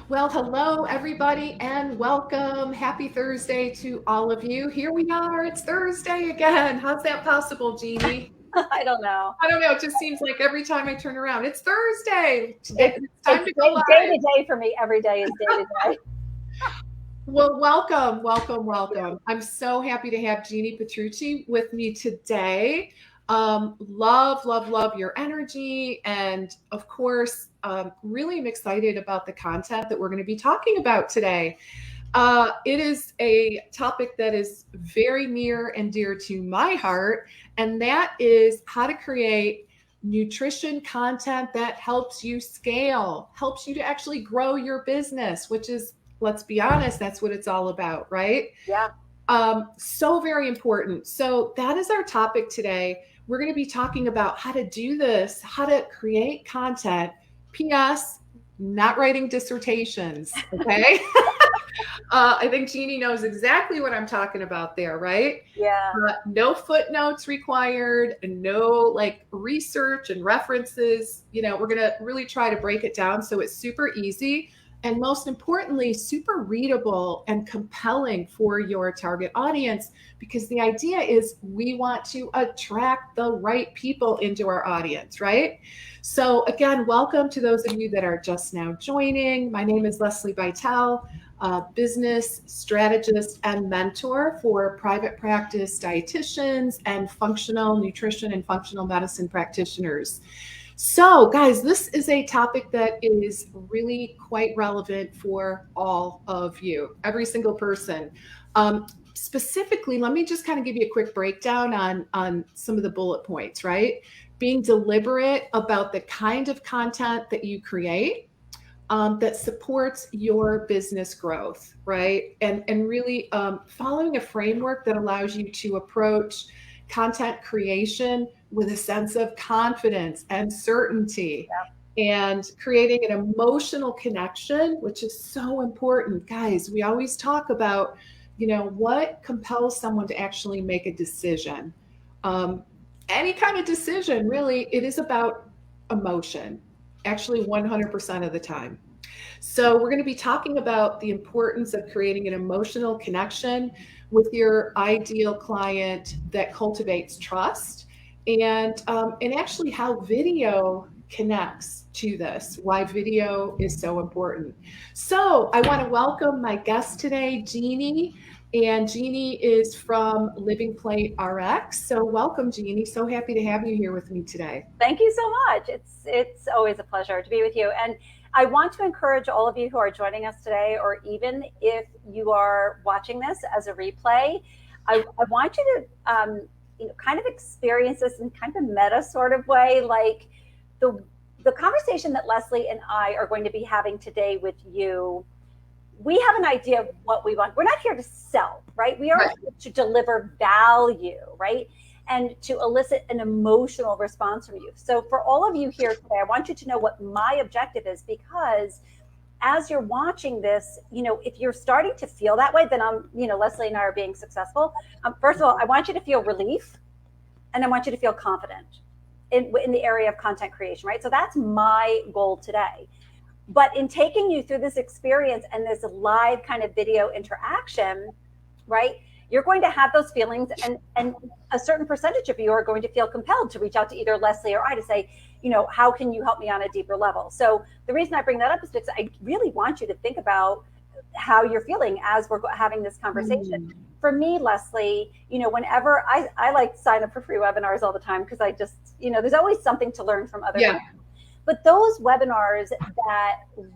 Well, hello, everybody, and welcome. Happy Thursday to all of you. Here we are. It's Thursday again. How's that possible, Jeannie? I don't know. I don't know. It just seems like every time I turn around, it's Thursday. It's It's time it's to go day live. to day for me. Every day is day to day. Well, welcome, welcome, Thank you. welcome. I'm so happy to have Jeannie Petrucci with me today. Love, love, love your energy. And of course, really am excited about the content that we're going to be talking about today. It is a topic that is very near and dear to my heart, and that is how to create nutrition content that helps you scale, helps you to actually grow your business, which is, let's be honest, that's what it's all about, right? Yeah. So very important. So, that is our topic today. We're going to be talking about how to do this, how to create content. P.S. Not writing dissertations, okay? I think Jeannie knows exactly what I'm talking about there, right? Yeah. No footnotes required, and no like research and references. We're going to really try to break it down so it's super easy and most importantly, super readable and compelling for your target audience. Because the idea is we want to attract the right people into our audience, right? So, again, welcome to those of you that are just now joining. My name is Leslie Vital, business strategist and mentor for private practice dietitians and functional nutrition and functional medicine practitioners. So, guys, this is a topic that is really quite relevant for all of you, every single person. Specifically, let me just kind of give you a quick breakdown on some of the bullet points, right? Being deliberate about the kind of content that you create, that supports your business growth, right? And really following a framework that allows you to approach content creation with a sense of confidence and certainty, and creating an emotional connection, which is so important. Guys, we always talk about, what compels someone to actually make a decision. Um, any kind of decision, really, it is about emotion, actually 100% of the time. So, we're going to be talking about the importance of creating an emotional connection with your ideal client that cultivates trust, and actually how video connects to this, why video is so important. So, I want to welcome my guest today, Jeannie. And Jeannie is from Living Plate RX. So, welcome, Jeannie. So happy to have you here with me today. Thank you so much. It's always a pleasure to be with you. And I want to encourage all of you who are joining us today, or even if you are watching this as a replay, I want you to kind of experience this in kind of a meta sort of way, like the the conversation that Leslie and I are going to be having today with you. We have an idea of what we want. We're not here to sell, right? We are Right. here to deliver value, right? And to elicit an emotional response from you. So, for all of you here today, I want you to know what my objective is, because as you're watching this, if you're starting to feel that way, then Leslie and I are being successful. First of all, I want you to feel relief, and I want you to feel confident in the area of content creation, right? So that's my goal today. But in taking you through this experience and this live kind of video interaction, right, you're going to have those feelings, and a certain percentage of you are going to feel compelled to reach out to either Leslie or I to say, how can you help me on a deeper level? So the reason I bring that up is because I really want you to think about how you're feeling as we're having this conversation. Mm. For me, Leslie, whenever I like sign up for free webinars all the time, because I just, there's always something to learn from other Yeah. people. But those webinars that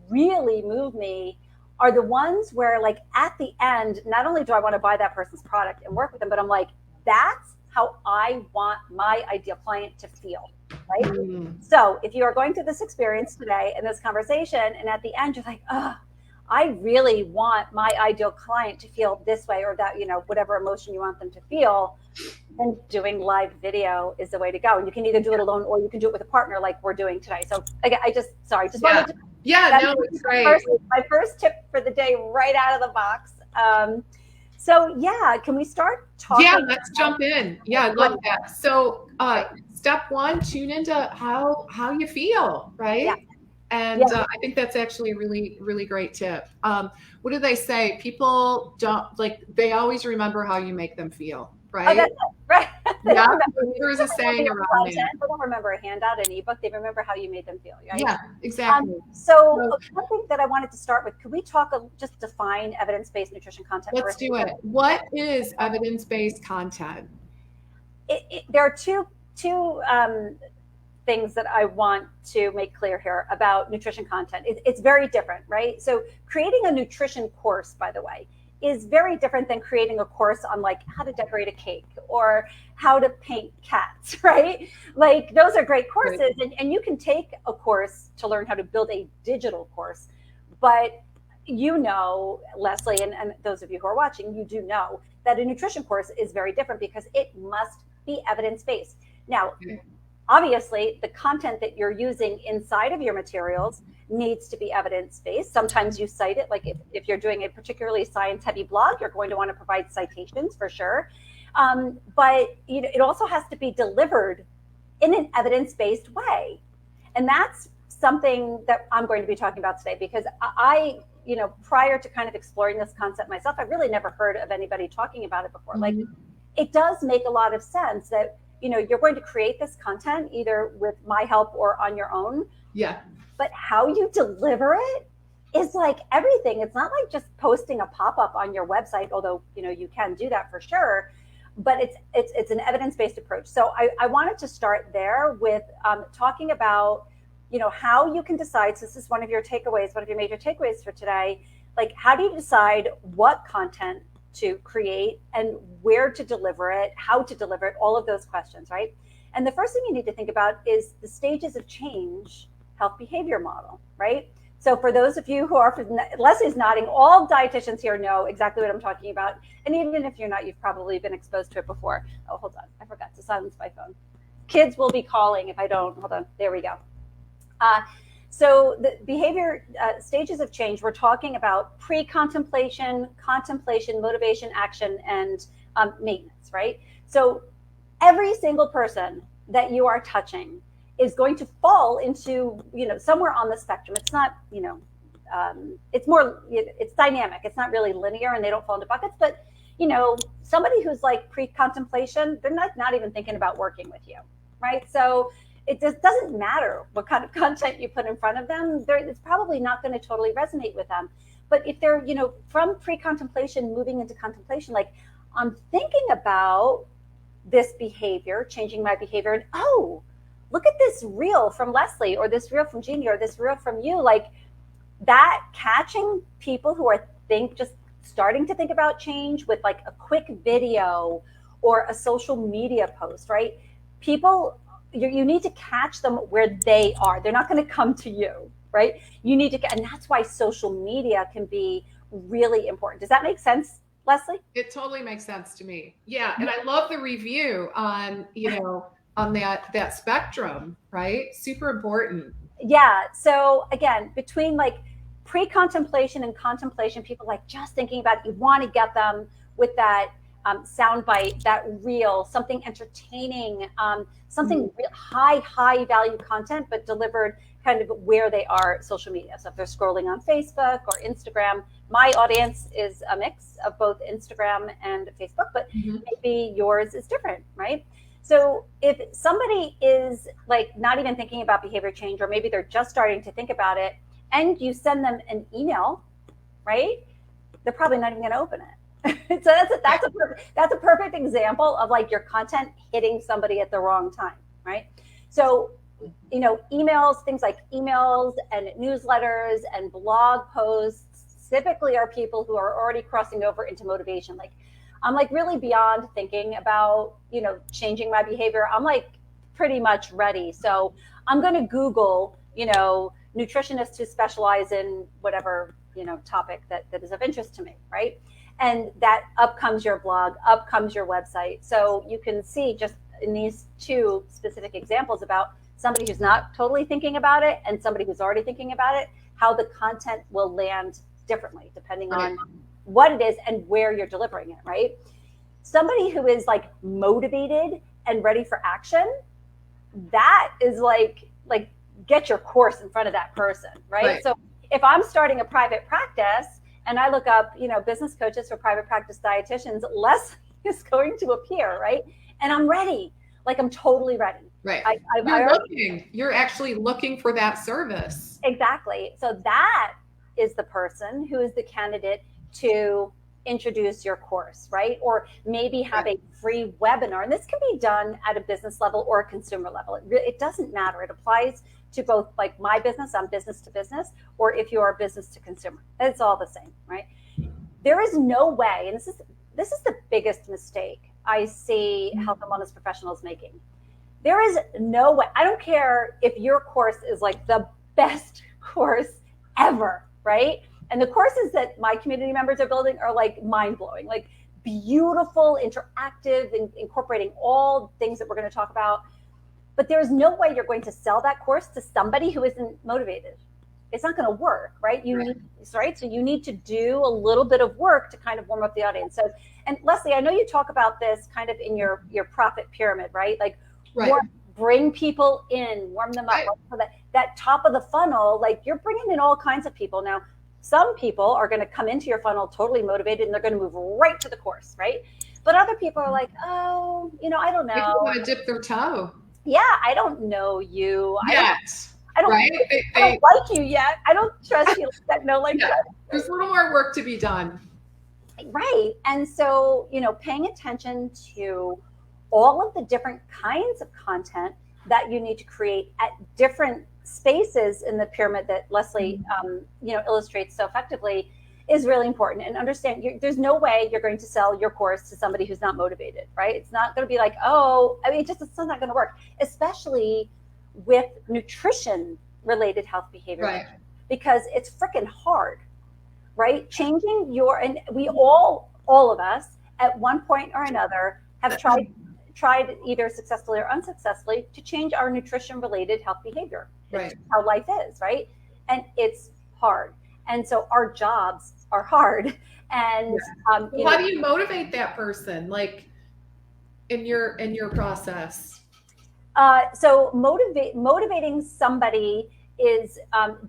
really move me are the ones where, like, at the end, not only do I want to buy that person's product and work with them, but I'm like, that's how I want my ideal client to feel, right? Mm. So if you are going through this experience today and this conversation, and at the end you're like, oh, I really want my ideal client to feel this way or that, whatever emotion you want them to feel, then doing live video is the way to go. And you can either do it alone or you can do it with a partner like we're doing today. So again, just Yeah. wanted to, Yeah, no, it's great. my first tip for the day right out of the box. So yeah, can we start talking? Yeah, let's jump in. Yeah, I love that. So, step one, tune into how you feel, Yeah. right? And I think that's actually a really, really great tip. What do they say? People don't like, they always remember how you make them feel, right? Oh, that's it, right. Yeah, there's a saying around content. They don't remember a handout, an ebook. They remember how you made them feel, right? Yeah, exactly. So one thing that I wanted to start with, could we talk, just define evidence-based nutrition content? Let's do it. What is evidence-based content? There are two things that I want to make clear here about nutrition content. It's very different, right? So creating a nutrition course, by the way, is very different than creating a course on like how to decorate a cake or how to paint cats, right? Like those are great courses, right. And you can take a course to learn how to build a digital course, but you know, Leslie, and those of you who are watching, you do know that a nutrition course is very different because it must be evidence-based. Now, obviously, the content that you're using inside of your materials needs to be evidence-based. Sometimes you cite it, like if you're doing a particularly science-heavy blog, you're going to want to provide citations for sure. But you know, it also has to be delivered in an evidence-based way. And that's something that I'm going to be talking about today, because I, you know, prior to kind of exploring this concept myself, I really never heard of anybody talking about it before. Like, it does make a lot of sense that, you know, you're going to create this content either with my help or on your own. Yeah. But how you deliver it is like everything. It's not like just posting a pop-up on your website, although, you know, you can do that for sure. But it's an evidence-based approach. So I wanted to start there with talking about, you know, how you can decide. So this is one of your takeaways, one of your major takeaways for today. Like, how do you decide what content to create and where to deliver it, how to deliver it, all of those questions, right? And the first thing you need to think about is the stages of change health behavior model, right? So for those of you who are, Leslie's nodding, all dietitians here know exactly what I'm talking about. And even if you're not, you've probably been exposed to it before. Oh, hold on, I forgot to silence my phone. Kids will be calling if I don't, hold on, there we go. So the behavior stages of change, we're talking about pre-contemplation, contemplation, motivation, action, and maintenance, right? So every single person that you are touching is going to fall into, you know, somewhere on the spectrum. It's not, you know, it's more, it's dynamic. It's not really linear, and they don't fall into buckets. But, you know, somebody who's like pre-contemplation, they're not even thinking about working with you, right? So it just doesn't matter what kind of content you put in front of them. It's probably not going to totally resonate with them. But if they're, you know, from pre-contemplation moving into contemplation, like, I'm thinking about this behavior, changing my behavior, and oh, look at this reel from Leslie, or this reel from Jeannie, or this reel from you, like that, catching people who are just starting to think about change with like a quick video or a social media post, right? People, you need to catch them where they are. They're not going to come to you, right? You need to, and that's why social media can be really important. Does that make sense, Leslie? It totally makes sense to me. Yeah. And I love the review on, you know, on that spectrum, right? Super important. Yeah. So again, between like pre-contemplation and contemplation, people like just thinking about it, you want to get them with that soundbite, that reel, something entertaining, something high value content, but delivered kind of where they are social media. So if they're scrolling on Facebook or Instagram, my audience is a mix of both Instagram and Facebook, but maybe yours is different, right? So if somebody is like not even thinking about behavior change, or maybe they're just starting to think about it, and you send them an email, right? They're probably not even going to open it. So that's a perfect example of like your content hitting somebody at the wrong time, right? So, you know, emails, things like emails and newsletters and blog posts typically are people who are already crossing over into motivation. Like, I'm like really beyond thinking about, you know, changing my behavior. I'm like pretty much ready. So I'm going to Google, you know, nutritionists who specialize in whatever, you know, topic that is of interest to me, right? And that up comes your blog, up comes your website. So you can see just in these two specific examples about somebody who's not totally thinking about it and somebody who's already thinking about it, how the content will land differently depending on what it is and where you're delivering it, right? Somebody who is like motivated and ready for action, that is like get your course in front of that person, right? So if I'm starting a private practice and I look up, business coaches for private practice dietitians, Leslie is going to appear, right? And I'm ready. Like, I'm totally ready. Right. You're you're actually looking for that service. Exactly. So that is the person who is the candidate to introduce your course, right? Or maybe have a free webinar. And this can be done at a business level or a consumer level. It doesn't matter. It applies to both, like my business, I'm business to business, or if you are business to consumer. It's all the same, right? There is no way, and this is the biggest mistake I see health and wellness professionals making. There is no way. I don't care if your course is like the best course ever, right? And the courses that my community members are building are like mind-blowing, like beautiful, interactive, incorporating all things that we're going to talk about. But there's no way you're going to sell that course to somebody who isn't motivated. It's not going to work, right? So you need to do a little bit of work to kind of warm up the audience. So, and Leslie, I know you talk about this kind of in your profit pyramid, right? Like, bring people in, warm them up. So that top of the funnel, like, you're bringing in all kinds of people. Now, some people are going to come into your funnel totally motivated and they're going to move right to the course, right? But other people are like, oh, I don't know. They want to dip their toe. Yeah, I don't know you. I don't like you yet. I don't trust you like that. No, like that. There's a little more work to be done. Right. And so, paying attention to all of the different kinds of content that you need to create at different spaces in the pyramid that Leslie, illustrates so effectively is really important. And understand, there's no way you're going to sell your course to somebody who's not motivated, right? It's not going to be like, it's not going to work, especially with nutrition related health behavior, right? Because it's freaking hard, right? Changing and we all of us at one point or another have tried either successfully or unsuccessfully to change our nutrition related health behavior. Right. It's how life is, right? And it's hard. And so our jobs are hard. And how do you motivate that person, like in your process? So motivating somebody is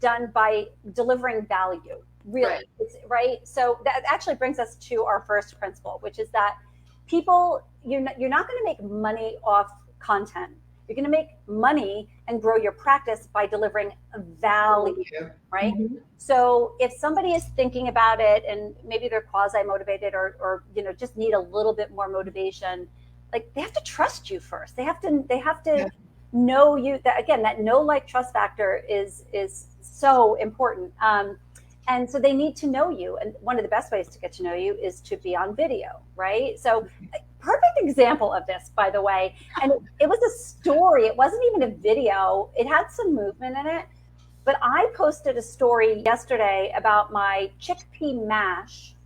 done by delivering value, really, right? So that actually brings us to our first principle, which is that people, you're not going to make money off content. You're going to make money and grow your practice by delivering value, right? Mm-hmm. So if somebody is thinking about it and maybe they're quasi-motivated or just need a little bit more motivation, like, they have to trust you first. They have to know you. That, again, that know, like, trust factor is so important. And so they need to know you. And one of the best ways to get to know you is to be on video, right? So perfect example of this, by the way. And it was a story. It wasn't even a video. It had some movement in it. But I posted a story yesterday about my chickpea mash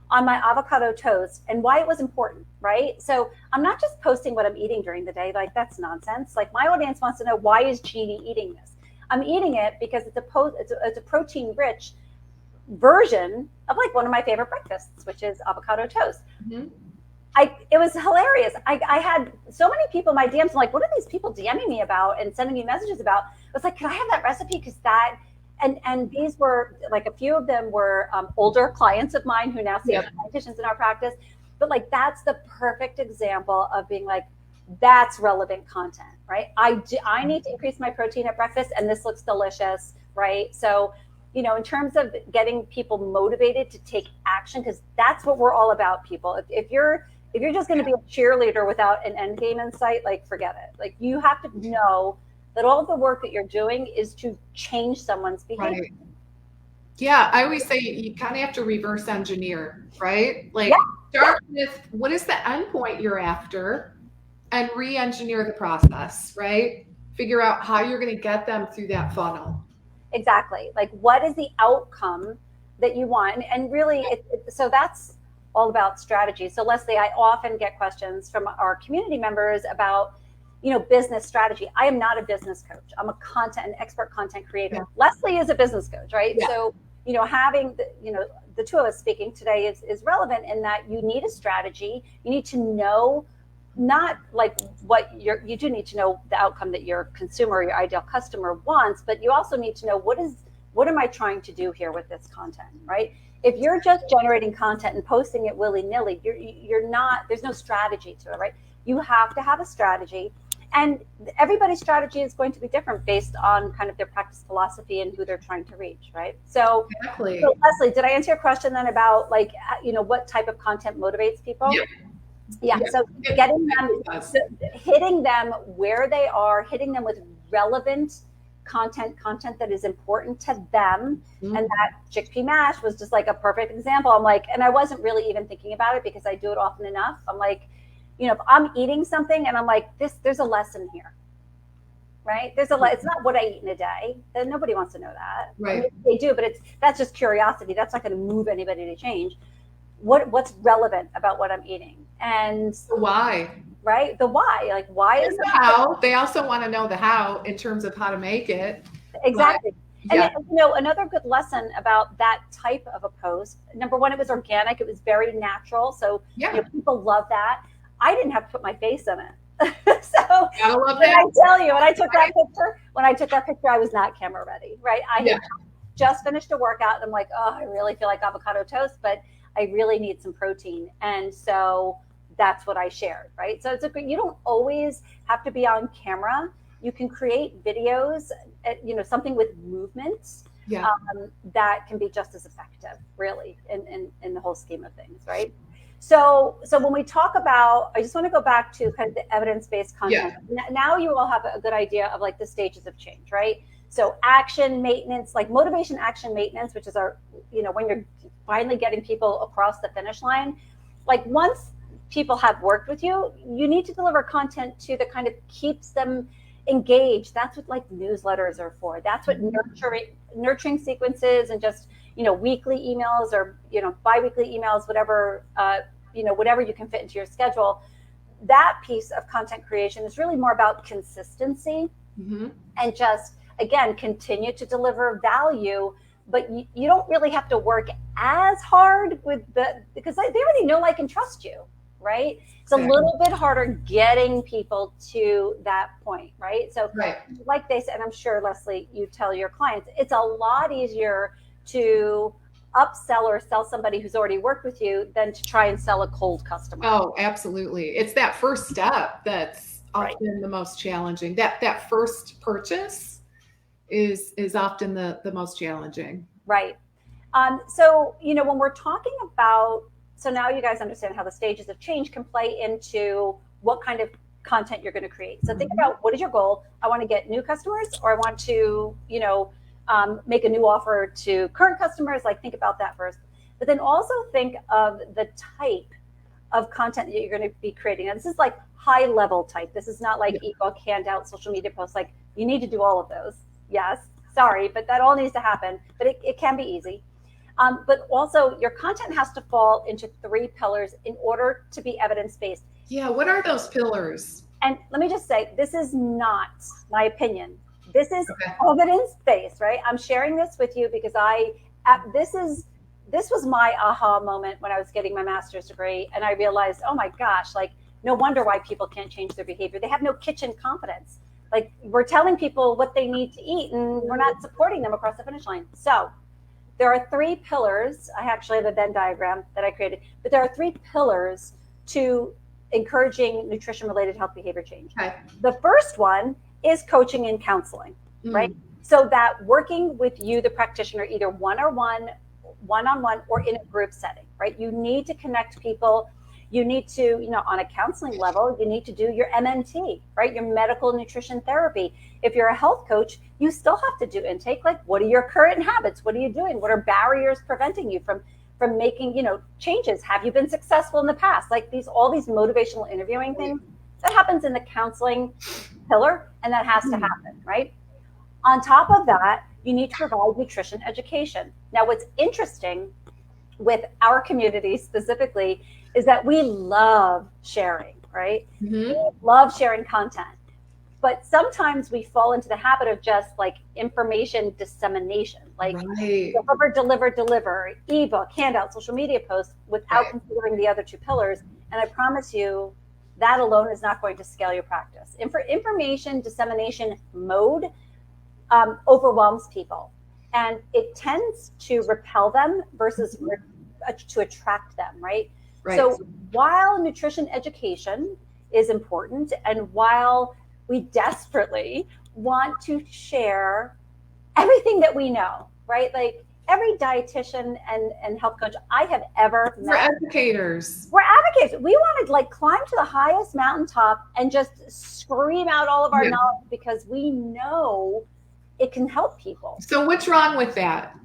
on my avocado toast and why it was important, right? So I'm not just posting what I'm eating during the day. Like, that's nonsense. Like, my audience wants to know, why is Jeannie eating this? I'm eating it because it's a protein-rich version of, like, one of my favorite breakfasts, which is avocado toast. Mm-hmm. It was hilarious. I had so many people in my DMs, like, what are these people DMing me about and sending me messages about? I was like, can I have that recipe? Because that, and these were, like, a few of them were older clients of mine who now see other dietitians in our practice. But, like, that's the perfect example of being like, that's relevant content, right? I need to increase my protein at breakfast, and this looks delicious, right? So, in terms of getting people motivated to take action, because that's what we're all about, people. If you're just going to be a cheerleader without an end game in sight, like, forget it. Like, you have to know that all of the work that you're doing is to change someone's behavior. Right. Yeah, I always say you kind of have to reverse engineer, right? Like, start with what is the end point you're after and re-engineer the process, right? Figure out how you're going to get them through that funnel. Exactly. Like, what is the outcome that you want? And really, so that's all about strategy. So Leslie, I often get questions from our community members about, business strategy. I am not a business coach. I'm an expert content creator. Yeah. Leslie is a business coach, right? Yeah. So, having the two of us speaking today is relevant in that you need a strategy. You need to know not like what you do need to know the outcome that your consumer, your ideal customer wants, but you also need to know what am I trying to do here with this content, right? If you're just generating content and posting it willy-nilly, you're not, there's no strategy to it, right? You have to have a strategy, and everybody's strategy is going to be different based on kind of their practice philosophy and who they're trying to reach, right? So, Exactly. so Leslie, did I answer your question then about like, what type of content motivates people? Yeah. So getting them, hitting them where they are, hitting them with relevant content that is important to them. And that chickpea mash was just like a perfect example. I'm like, and I wasn't really even thinking about it because I do it often enough. I'm like, if I'm eating something and I'm like, there's a lesson here, right? It's not what I eat in a day. Then nobody wants to know that. Right. I mean, they do, but that's just curiosity. That's not going to move anybody to change. What's relevant about what I'm eating, and the why, right? The why, like why is the how? They also want to know the how in terms of how to make it. Exactly. But, yeah. And another good lesson about that type of a post. Number one, it was organic. It was very natural. So people love that. I didn't have to put my face in it. So gotta love when that. I tell you, when I took that picture, I was not camera ready, right? I had just finished a workout and I'm like, oh, I really feel like avocado toast, but I really need some protein. And so that's what I shared, right? So you don't always have to be on camera. You can create videos, something with movements that can be just as effective, really, in the whole scheme of things, right? So when we talk about, I just want to go back to kind of the evidence-based content. Now you all have a good idea of like the stages of change, right? So action maintenance, like motivation action maintenance, which is our, when you're finally getting people across the finish line, like once people have worked with you, you need to deliver content to that kind of keeps them engaged. That's what like newsletters are for. That's what nurturing sequences and just, weekly emails or, biweekly emails, whatever, whatever you can fit into your schedule. That piece of content creation is really more about consistency and just, again, continue to deliver value, but you don't really have to work as hard because they already know, like, and trust you, right? It's a little bit harder getting people to that point, right? So like they said, and I'm sure, Leslie, you tell your clients, it's a lot easier to upsell or sell somebody who's already worked with you than to try and sell a cold customer. Oh, absolutely. It's that first step that's often the most challenging. That first purchase is often the most challenging. Right. So, when we're talking about, so now you guys understand how the stages of change can play into what kind of content you're going to create. So think about, what is your goal? I want to get new customers, or I want to, make a new offer to current customers. Like, think about that first. But then also think of the type of content that you're going to be creating. And this is like high level type. This is not like ebook, handout, social media posts. Like, you need to do all of those. Yes, sorry, but that all needs to happen. But it can be easy. But also, your content has to fall into 3 pillars in order to be evidence-based. Yeah, what are those pillars? And let me just say, this is not my opinion. This is evidence-based, right? I'm sharing this with you because this was my aha moment when I was getting my master's degree, and I realized, oh my gosh, like, no wonder why people can't change their behavior. They have no kitchen confidence. Like, we're telling people what they need to eat, and we're not supporting them across the finish line. So there are 3 pillars. I actually have a Venn diagram that I created, but there are 3 pillars to encouraging nutrition-related health behavior change. The first one is coaching and counseling, right? So that working with you, the practitioner, either one-on-one, or in a group setting, right? You need to connect people. You need to, on a counseling level, you need to do your MNT, right? Your medical nutrition therapy. If you're a health coach, you still have to do intake. Like, what are your current habits? What are you doing? What are barriers preventing you from making, changes? Have you been successful in the past? Like, all these motivational interviewing things, that happens in the counseling pillar, and that has to happen, right? On top of that, you need to provide nutrition education. Now, what's interesting with our community specifically is that we love sharing, right? We love sharing content. But sometimes we fall into the habit of just like information dissemination, like deliver, ebook, handout, social media posts, without considering the other 2 pillars. And I promise you, that alone is not going to scale your practice. Information dissemination mode overwhelms people, and it tends to repel them versus to attract them, right? Right. So while nutrition education is important, and while we desperately want to share everything that we know, right? Like every dietitian and health coach I have ever met. We're educators. We're advocates. We want to like climb to the highest mountaintop and just scream out all of our knowledge because we know it can help people. So what's wrong with that?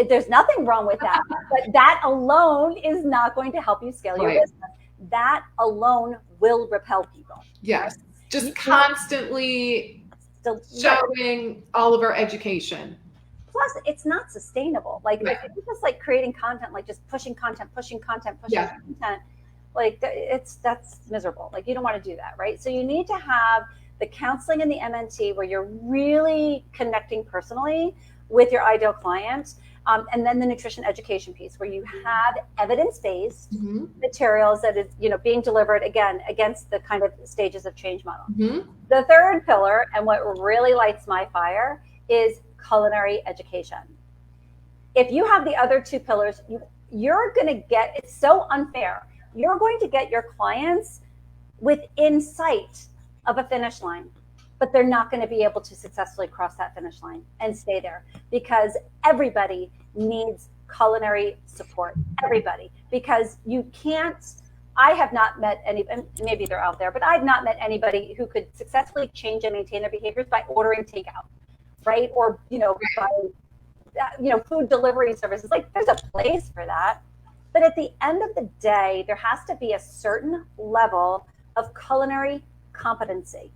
There's nothing wrong with that, but that alone is not going to help you scale your business. That alone will repel people. Yes. Just constantly showing all of our education. Plus, it's not sustainable. Like if you're just like creating content, like just pushing content, like that's miserable. Like you don't want to do that, right? So you need to have the counseling and the MNT where you're really connecting personally with your ideal client. And then the nutrition education piece where you have evidence-based materials that is, being delivered again against the kind of stages of change model. The third pillar, and what really lights my fire, is culinary education. If you have the other two pillars, you're going to get, it's so unfair. You're going to get your clients within sight of a finish line, but they're not going to be able to successfully cross that finish line and stay there because everybody needs culinary support. Everybody, because you can't, I have not met any, and maybe they're out there, but I've not met anybody who could successfully change and maintain their behaviors by ordering takeout, right? Or, by, food delivery services. Like there's a place for that. But at the end of the day, there has to be a certain level of culinary competency.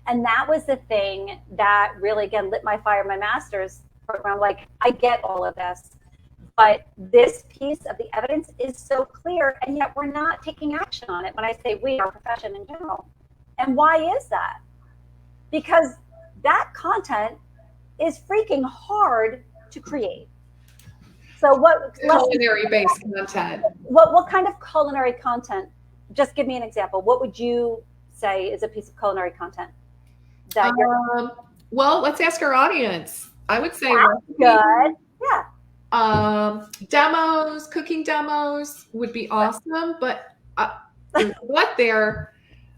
And that was the thing that really, again, lit my fire, my master's program. Like, I get all of this, but this piece of the evidence is so clear, and yet we're not taking action on it when I say we, our profession in general. And why is that? Because that content is freaking hard to create. So what culinary-based content? What kind of culinary content? Just give me an example. What would you say is a piece of culinary content? Well, let's ask our audience. I would say good. Yeah. Demos, cooking demos would be awesome, but what there?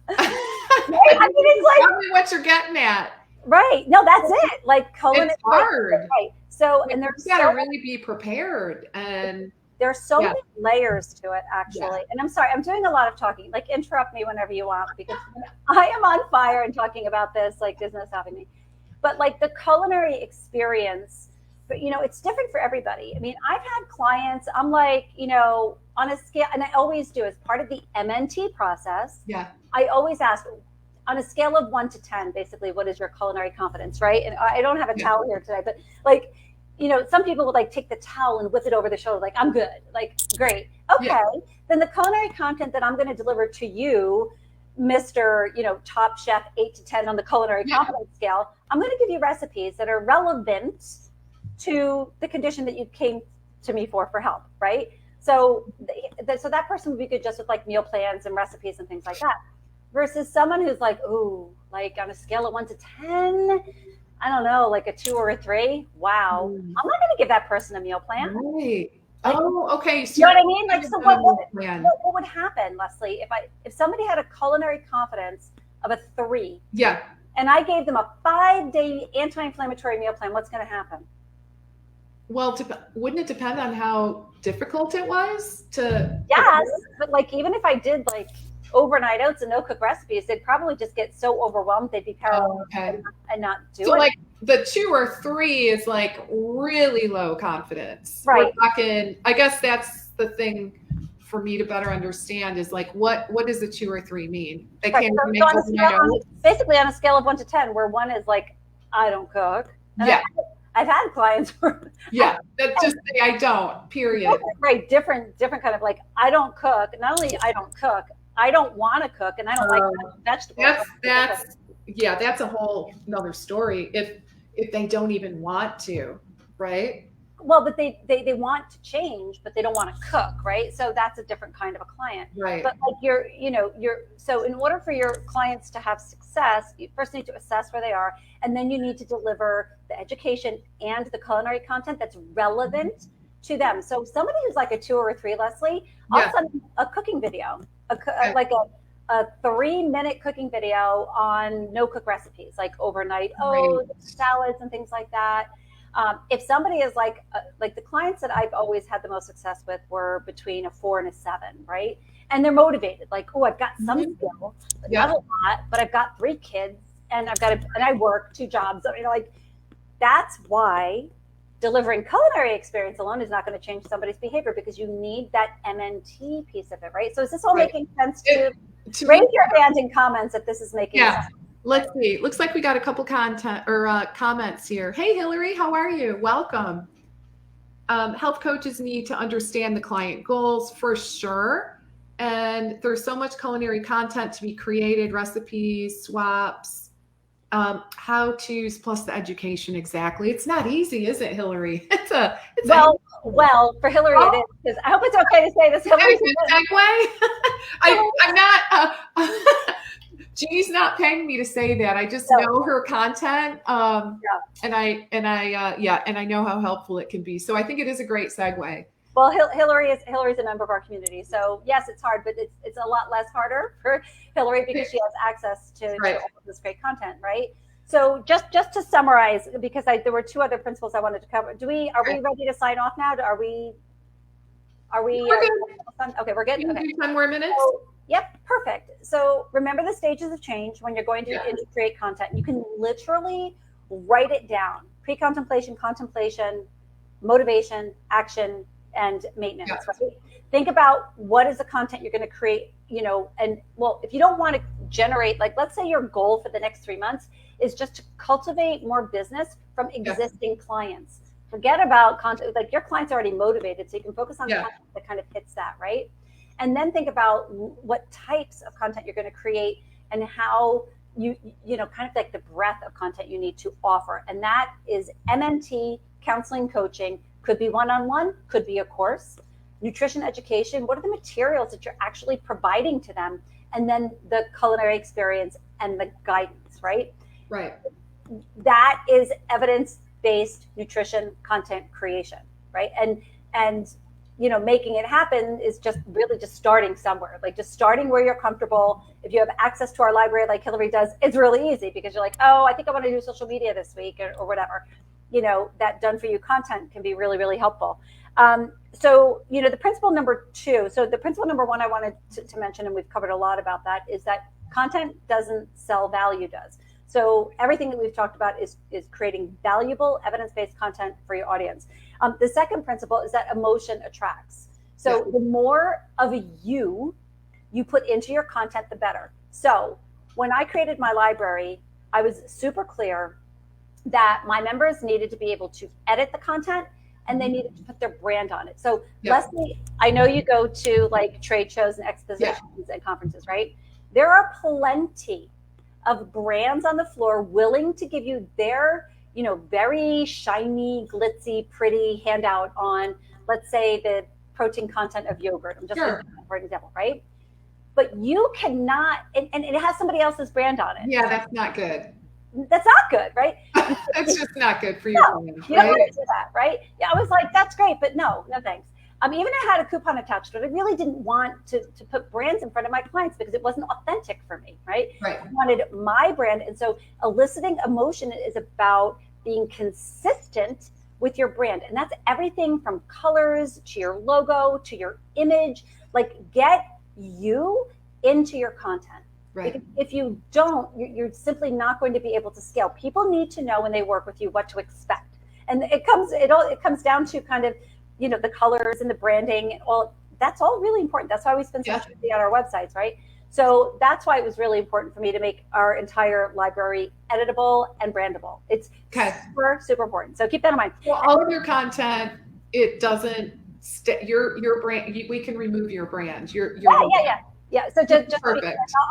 I mean, it's like, tell me what you're getting at. Right. No, that's it. Like culinary. It's hard. Right. So, and there's you gotta really be prepared, and there's so many layers to it, actually. And I'm sorry, I'm doing a lot of talking. Like, interrupt me whenever you want, because I am on fire and talking about this, like, there's no stopping me. But like the culinary experience, but it's different for everybody. I mean, I've had clients, I'm like, on a scale, and I always do as part of the MNT process. Yeah. I always ask, on a scale of 1 to 10, basically, what is your culinary confidence, right? And I don't have a towel here today, but like, some people would like take the towel and whip it over the shoulder, like, I'm good, like, great. Okay, then the culinary content that I'm going to deliver to you, Mr. Top Chef 8 to 10 on the culinary confidence scale, I'm going to give you recipes that are relevant to the condition that you came to me for help, right? So, so that person would be good just with like meal plans and recipes and things like that. Versus someone who's like, ooh, like on a scale of 1 to 10, I don't know, like a 2 or a 3. Wow. I'm not going to give that person a meal plan. Right. Like, okay. So you know what I mean? Like, so what would happen, Leslie, if somebody had a culinary confidence of a 3? Yeah. And I gave them a 5-day anti-inflammatory meal plan, what's going to happen? Well, wouldn't it depend on how difficult it was to? Yes, but like even if I did like overnight oats and no cook recipes, they'd probably just get so overwhelmed they'd be paralyzed and not do it. So like the 2 or 3 is like really low confidence. Right. We're talking, I guess that's the thing for me to better understand is like what does the 2 or 3 mean? They can't even make overnight oats. Basically on a scale of 1 to 10, where 1 is like, I don't cook. And I've had clients where that just say I don't, period. Right, different kind of like, I don't cook. Not only I don't cook, I don't want to cook, and I don't like vegetables. That's a whole another story. If they don't even want to, right? well, but they want to change, but they don't want to cook, right? So that's a different kind of a client. Right. But like so in order for your clients to have success, you first need to assess where they are, and then you need to deliver the education and the culinary content that's relevant to them. So somebody who's like a 2 or a 3, Leslie, I'll send them a cooking video, like a 3-minute cooking video on no cook recipes, like overnight oats, salads, and things like that. If somebody is like the clients that I've always had the most success with were between a 4 and a 7, right? And they're motivated, like, oh, I've got some skill, not a lot, but I've got 3 kids, and and I work 2 jobs. I mean, like, that's why delivering culinary experience alone is not going to change somebody's behavior, because you need that MNT piece of it, right? So is this all making sense to raise your hand in comments if this is making sense? Let's see. Looks like we got a couple comments here. Hey, Hillary, how are you? Welcome. Health coaches need to understand the client goals for sure. And there's so much culinary content to be created, recipes, swaps, how-tos, plus the education. Exactly. It's not easy, is it, Hillary? Well, for Hillary it is, because I hope it's okay to say this. Hillary, I'm not. Jeannie's not paying me to say that. I just know her content, and I know how helpful it can be. So I think it is a great segue. Well, Hillary's a member of our community, so yes, it's hard, but it's a lot less harder for Hillary because she has access to all of this great content, right? So just to summarize, because there were 2 other principles I wanted to cover. Are we ready to sign off now? Are we? We're good. Okay, we're good. Okay, 10 more minutes. Yep, perfect. So remember the stages of change when you're going to create content. You can literally write it down: pre-contemplation, contemplation, motivation, action, and maintenance. Right? Think about what is the content you're going to create, and well, if you don't want to generate, like, let's say your goal for the next 3 months is just to cultivate more business from existing clients. Forget about content, like your clients are already motivated, so you can focus on content that kind of hits that, right? And then think about what types of content you're going to create and how you kind of like the breadth of content you need to offer. And that is MNT, counseling, coaching, could be one-on-one, could be a course, nutrition education. What are the materials that you're actually providing to them? And then the culinary experience and the guidance, right? Right. That is evidence-based nutrition content creation, right? And making it happen is just really just starting somewhere, like just starting where you're comfortable. If you have access to our library like Hillary does, it's really easy because you're like, oh, I think I want to do social media this week or whatever. That done for you content can be really, really helpful. So the principle number 2, so the principle number 1 I wanted to mention, and we've covered a lot about that, is that content doesn't sell, value does. So everything that we've talked about is creating valuable evidence-based content for your audience. The second principle is that emotion attracts. So the more of you put into your content, the better. So when I created my library, I was super clear that my members needed to be able to edit the content and they needed to put their brand on it. So Leslie, I know you go to like trade shows and expositions and conferences, right? There are plenty of brands on the floor willing to give you their, very shiny, glitzy, pretty handout on, let's say, the protein content of yogurt. I'm just for an example, right? But you cannot, and it has somebody else's brand on it. Yeah, that's not good. That's not good, right? That's just not good for your brand, you don't want to do that, right? Yeah, I was like, that's great, but no thanks. Even I had a coupon attached to it. I really didn't want to put brands in front of my clients because it wasn't authentic for me, right? I wanted my brand. And so eliciting emotion is about being consistent with your brand. And that's everything from colors to your logo to your image. Like, get you into your content. Right. Because if you don't, you're simply not going to be able to scale. People need to know when they work with you what to expect. And it comes down to kind of, the colors and the branding. Well, that's all really important. That's why we spend so much money on our websites, right? So that's why it was really important for me to make our entire library editable and brandable. It's super, super important. So keep that in mind. Well, all of your content, it doesn't your brand. We can remove your brand. Yeah. So just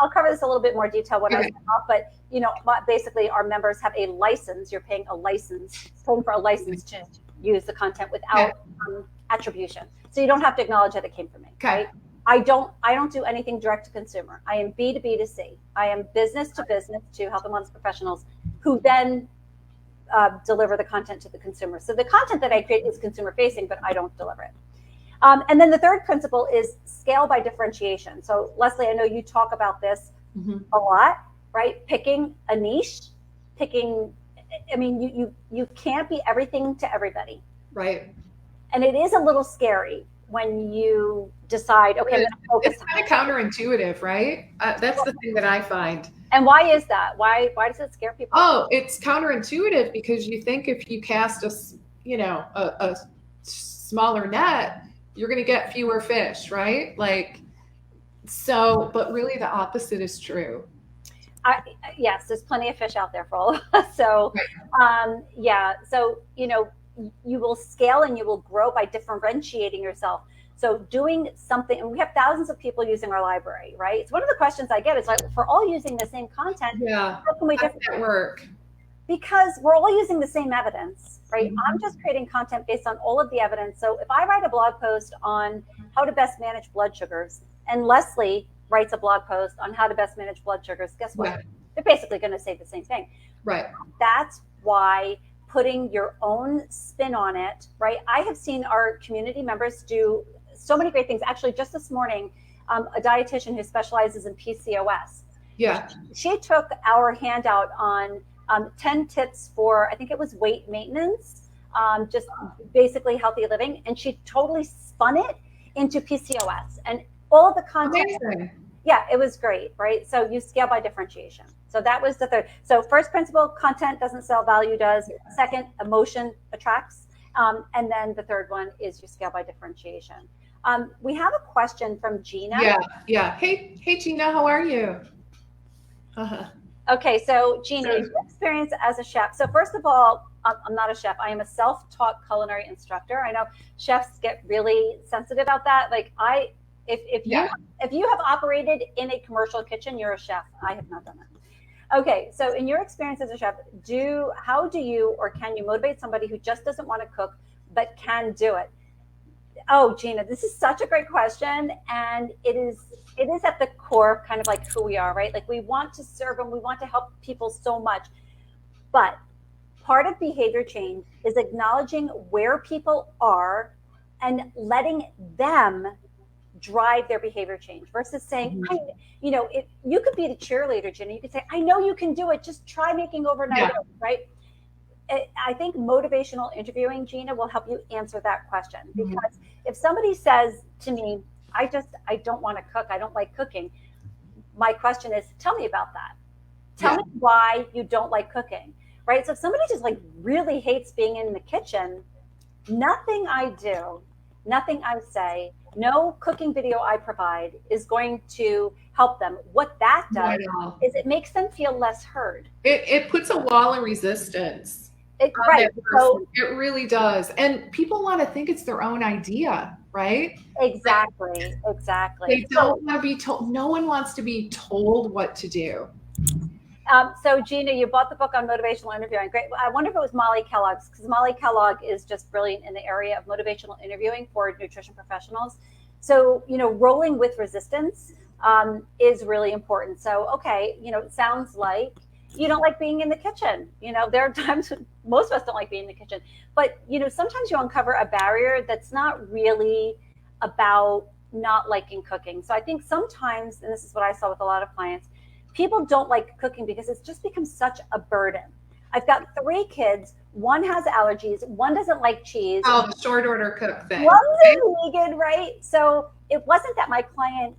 I'll cover this a little bit more detail when I sign off. But basically, our members have a license. You're paying for a license to use the content without attribution. So you don't have to acknowledge that it came from me, right? I don't do anything direct to consumer. I am B2B to C. I am business to business to health and wellness professionals who then deliver the content to the consumer. So the content that I create is consumer facing, but I don't deliver it. And then the third principle is scale by differentiation. So Leslie, I know you talk about this a lot, right? Picking a niche, I mean, you can't be everything to everybody. Right. And it is a little scary when you decide, okay, I'm going to focus. It's kind of counterintuitive, right? That's the thing that I find. And why is that? Why does it scare people? Oh, it's counterintuitive because you think if you cast a smaller net, you're going to get fewer fish, right? Like, so, but really the opposite is true. Yes, there's plenty of fish out there for all of us. So, so, you will scale and you will grow by differentiating yourself. So doing something, and we have thousands of people using our library, right? It's one of the questions I get is like, if we're all using the same content, how can we work? Because we're all using the same evidence, right? I'm just creating content based on all of the evidence. So if I write a blog post on how to best manage blood sugars, and Leslie writes a blog post on how to best manage blood sugars, guess what? They're basically going to say the same thing. Right. That's why putting your own spin on it, right? I have seen our community members do so many great things. Actually, just this morning, a dietitian who specializes in PCOS. Yeah. She took our handout on 10 tips for, I think it was weight maintenance, just basically healthy living. And she totally spun it into PCOS and all the content. Amazing. Yeah, it was great, right? So you scale by differentiation. So that was the third. So first principle, content doesn't sell, value does. Second, emotion attracts. And then the third one is you scale by differentiation. We have a question from Gina. Yeah. Hey, Gina, how are you? Okay, so Gina, your experience as a chef. So first of all, I'm not a chef. I am a self-taught culinary instructor. I know chefs get really sensitive about that. Like if you have operated in a commercial kitchen, you're a chef. I have not done that. Okay, so in your experience as a chef, how do you or can you motivate somebody who just doesn't want to cook but can do it? Oh, Gina, this is such a great question, and it is at the core of kind of like who we are, right? Like we want to serve and we want to help people so much, but part of behavior change is acknowledging where people are and letting them drive their behavior change versus saying, you could be the cheerleader, Gina. You could say, I know you can do it. Just try making overnight oats, right? I think motivational interviewing, Gina, will help you answer that question. Because if somebody says to me, I don't want to cook, I don't like cooking, my question is, tell me about that. Tell me why you don't like cooking, right? So if somebody just like really hates being in the kitchen, nothing I do, nothing I say, no cooking video I provide is going to help them. What that does is it makes them feel less heard. It puts a wall of resistance. Right. So it really does. And people want to think it's their own idea, right? Exactly. They don't want to be told. No one wants to be told what to do. So Gina, you bought the book on motivational interviewing. Great. I wonder if it was Molly Kellogg's, because Molly Kellogg is just brilliant in the area of motivational interviewing for nutrition professionals. So, rolling with resistance is really important. So, okay, it sounds like you don't like being in the kitchen. There are times when most of us don't like being in the kitchen, but sometimes you uncover a barrier that's not really about not liking cooking. So I think sometimes, and this is what I saw with a lot of clients, people don't like cooking because it's just become such a burden. I've got 3 kids. One has allergies. One doesn't like cheese. Oh, the short order cook thing. One's vegan, right? So it wasn't that my client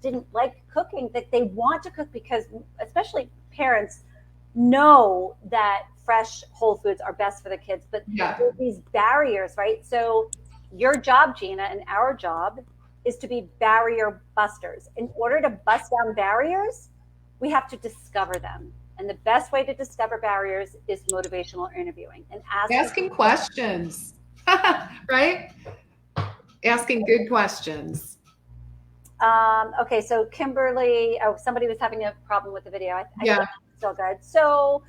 didn't like cooking, that they want to cook because especially parents know that fresh whole foods are best for the kids, but there's these barriers, right? So your job, Gina, and our job is to be barrier busters. In order to bust down barriers, we have to discover them. And the best way to discover barriers is motivational interviewing and asking questions, right? Asking good questions. Okay, so Kimberly, somebody was having a problem with the video. I think it's still good. So,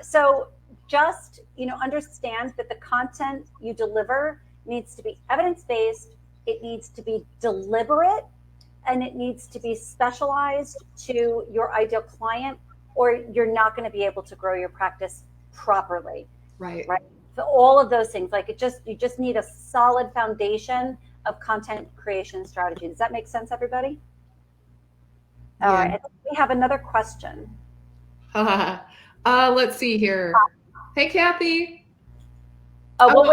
so just, understand that the content you deliver needs to be evidence-based, it needs to be deliberate, and it needs to be specialized to your ideal client, or you're not going to be able to grow your practice properly. Right. So all of those things, you just need a solid foundation of content creation strategy. Does that make sense, everybody? Yeah. All right. We have another question. Let's see here. Hey, Kathy. What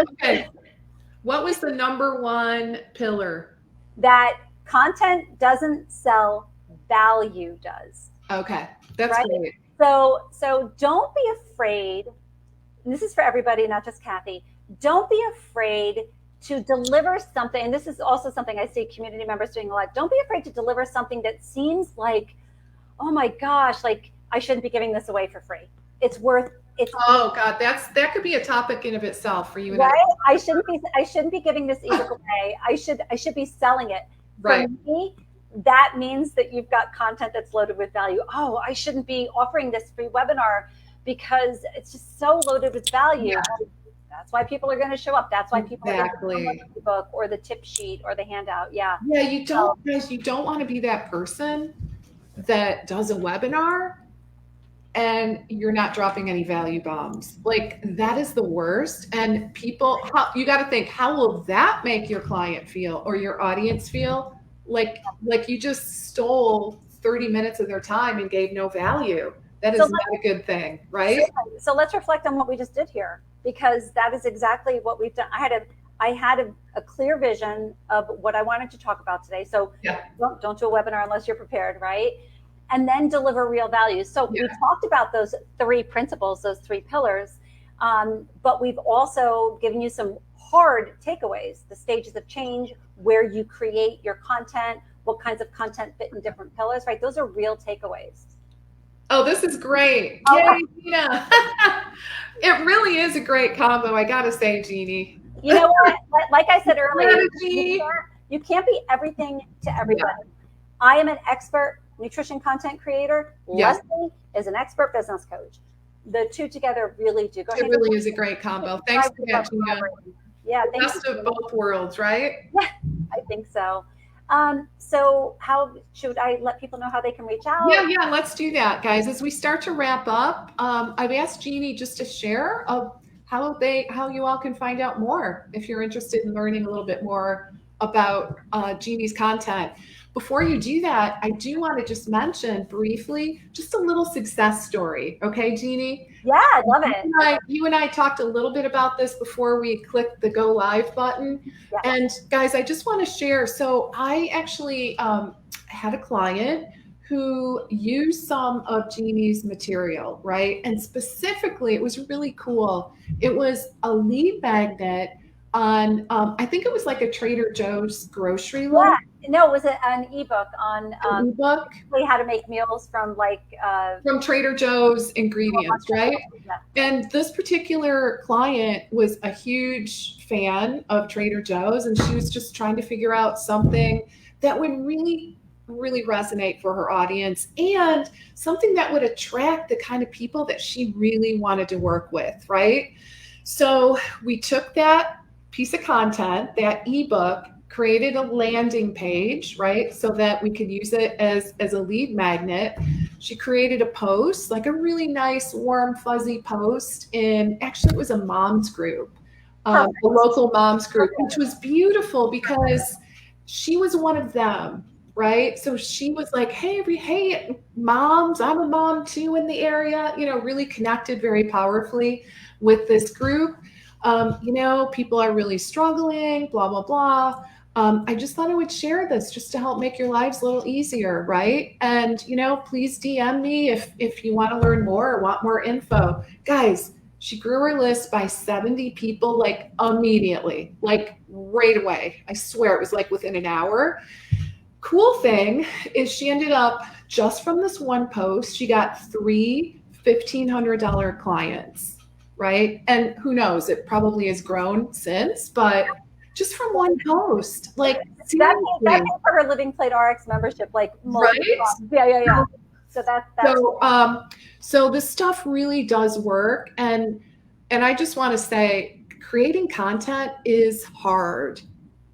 was the number one pillar? That content doesn't sell, value does. Okay, that's great. So don't be afraid. And this is for everybody, not just Kathy. Don't be afraid to deliver something. And this is also something I see community members doing a lot. Don't be afraid to deliver something that seems like, oh my gosh, like I shouldn't be giving this away for free. Oh God, that could be a topic in of itself for you. Right? I shouldn't be giving this ebook away. I should be selling it. Right. For me, that means that you've got content that's loaded with value. Oh, I shouldn't be offering this free webinar because it's just so loaded with value. Yeah. That's why people are going to show up. That's why people are going to the book or the tip sheet or the handout. Yeah. Yeah, you don't want to be that person that does a webinar and you're not dropping any value bombs. Like that is the worst. And people, you got to think, how will that make your client feel or your audience feel? Like you just stole 30 minutes of their time and gave no value. That is not a good thing, right? So let's reflect on what we just did here, because that is exactly what we've done. I had a clear vision of what I wanted to talk about today. So don't do a webinar unless you're prepared, right? And then deliver real value. So we talked about those three principles, those three pillars, but we've also given you some hard takeaways, the stages of change, where you create your content, what kinds of content fit in different pillars, right? Those are real takeaways. Oh, this is great. Yay, Gina. It really is a great combo, I gotta say, Jeannie. You know what? Like I said earlier, you can't be everything to everybody. Yeah. I am an expert nutrition content creator. Yeah. Leslie is an expert business coach. The two together really do go. It really is a great combo. Thanks for that, Gina. Yeah, best of both worlds, right? Yeah, I think so. So how should I let people know how they can reach out? Yeah, let's do that, guys. As we start to wrap up, I've asked Jeannie just to share how you all can find out more if you're interested in learning a little bit more about Jeannie's content. Before you do that, I do want to just mention briefly just a little success story. Okay, Jeannie? Yeah, I love it. You and I talked a little bit about this before we clicked the go live button. Yeah. And guys, I just want to share. So I actually had a client who used some of Jeannie's material, right? And specifically, it was really cool. It was a lead magnet on, I think it was like a Trader Joe's grocery list. Yeah. No, it was an ebook on ebook. How to make meals from from Trader Joe's ingredients, right? Yeah. And this particular client was a huge fan of Trader Joe's, and she was just trying to figure out something that would really resonate for her audience and something that would attract the kind of people that she really wanted to work with, right? So we took that piece of content, that ebook, created a landing page, right? So that we could use it as a lead magnet. She created a post, like a really nice, warm, fuzzy post. Actually, it was a mom's group, a local mom's group, which was beautiful because she was one of them, right? So she was like, hey, moms, I'm a mom too in the area, really connected very powerfully with this group. People are really struggling, blah, blah, blah. I just thought I would share this just to help make your lives a little easier, right? And, please DM me if you want to learn more or want more info. Guys, she grew her list by 70 people, like immediately, like right away. I swear it was like within an hour. Cool thing is she ended up, just from this one post, she got 3 $1,500 clients, right? And who knows, it probably has grown since, but just from one post, like that for her Living Plate RX membership, like right? Yeah. So that's so this stuff really does work. And And I just want to say, creating content is hard.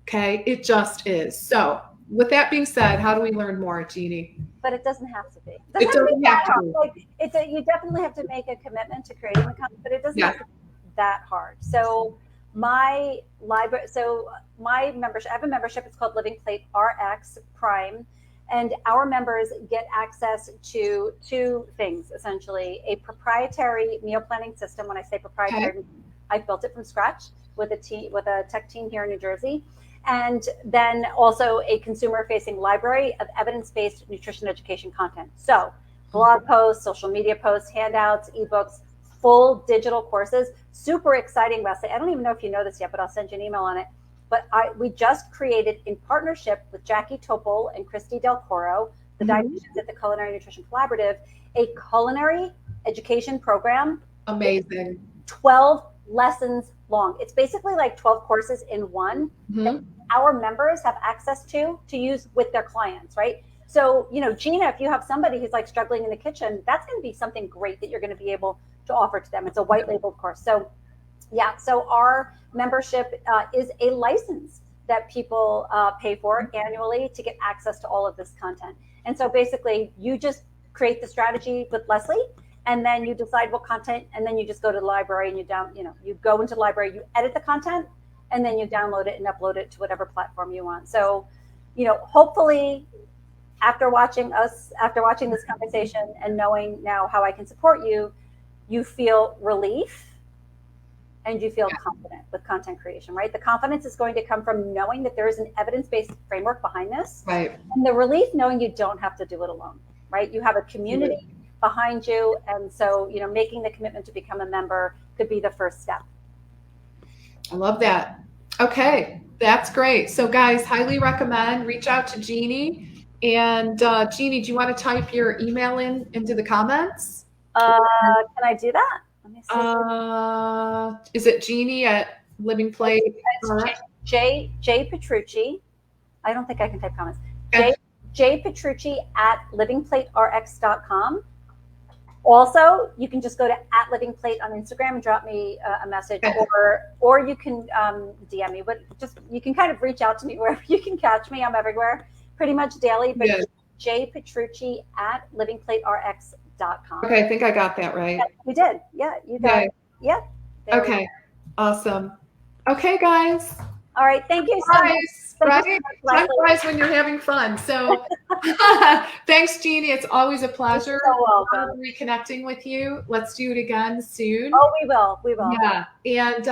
Okay. It just is. So, with that being said, how do we learn more, Jeannie? But it doesn't have to be. It It doesn't have to be doesn't that have to hard. be. Like you definitely have to make a commitment to creating the content, but it doesn't Yeah. have to be that hard. So my library, so my membership, I have a membership. It's called Living Plate RX Prime, and our members get access to two things essentially: a proprietary meal planning system. When I say proprietary, Okay. I built it from scratch with a tech team here in New Jersey. And then also a consumer-facing library of evidence-based nutrition education content. So blog posts, social media posts, handouts, ebooks, full digital courses. Super exciting, Wesley. I don't even know if you know this yet, but I'll send you an email on it. But we just created, in partnership with Jackie Topol and Christy Del Coro, the dietitians at the Culinary Nutrition Collaborative, a culinary education program. Amazing. 12 lessons long. It's basically like 12 courses in one that our members have access to use with their clients, right? So, Gina, if you have somebody who's like struggling in the kitchen, that's going to be something great that you're going to be able to offer to them. It's a white labeled course. So, yeah, so our membership is a license that people pay for annually to get access to all of this content. And so basically, you just create the strategy with Leslie, and then you decide what content, and then you just go to the library and you go into the library, you edit the content, and then you download it and upload it to whatever platform you want. So, hopefully after watching this conversation and knowing now how I can support you, you feel relief and you feel confident with content creation, right? The confidence is going to come from knowing that there is an evidence-based framework behind this. Right. And the relief knowing you don't have to do it alone, right? You have a community behind you. And so, making the commitment to become a member could be the first step. I love that. Okay, that's great. So guys, highly recommend, reach out to Jeannie. And Jeannie, do you want to type your email into the comments? Can I do that? Let me see. Is it Jeannie at Living Plate? J Petrucci. I don't think I can type comments. Okay. J Petrucci at livingplaterx.com. Also, you can just go to @livingplate on Instagram and drop me a message, or you can DM me. But you can kind of reach out to me wherever you can catch me. I'm everywhere, pretty much daily. But J Petrucci at livingplaterx.com. Okay, I think I got that right. Yeah, you did. Yeah, you got it. Yeah. Okay, awesome. Okay, guys. All right, thank you so much. Right? Time flies when you're having fun. So thanks, Jeannie. It's always a pleasure reconnecting with you. Let's do it again soon. Oh, we will. We will. Yeah. And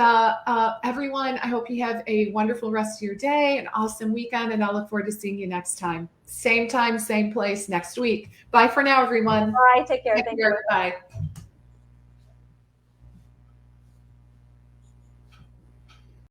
everyone, I hope you have a wonderful rest of your day, an awesome weekend, and I'll look forward to seeing you next time. Same place next week. Bye for now, everyone. Bye. Take care. Thank you. Bye.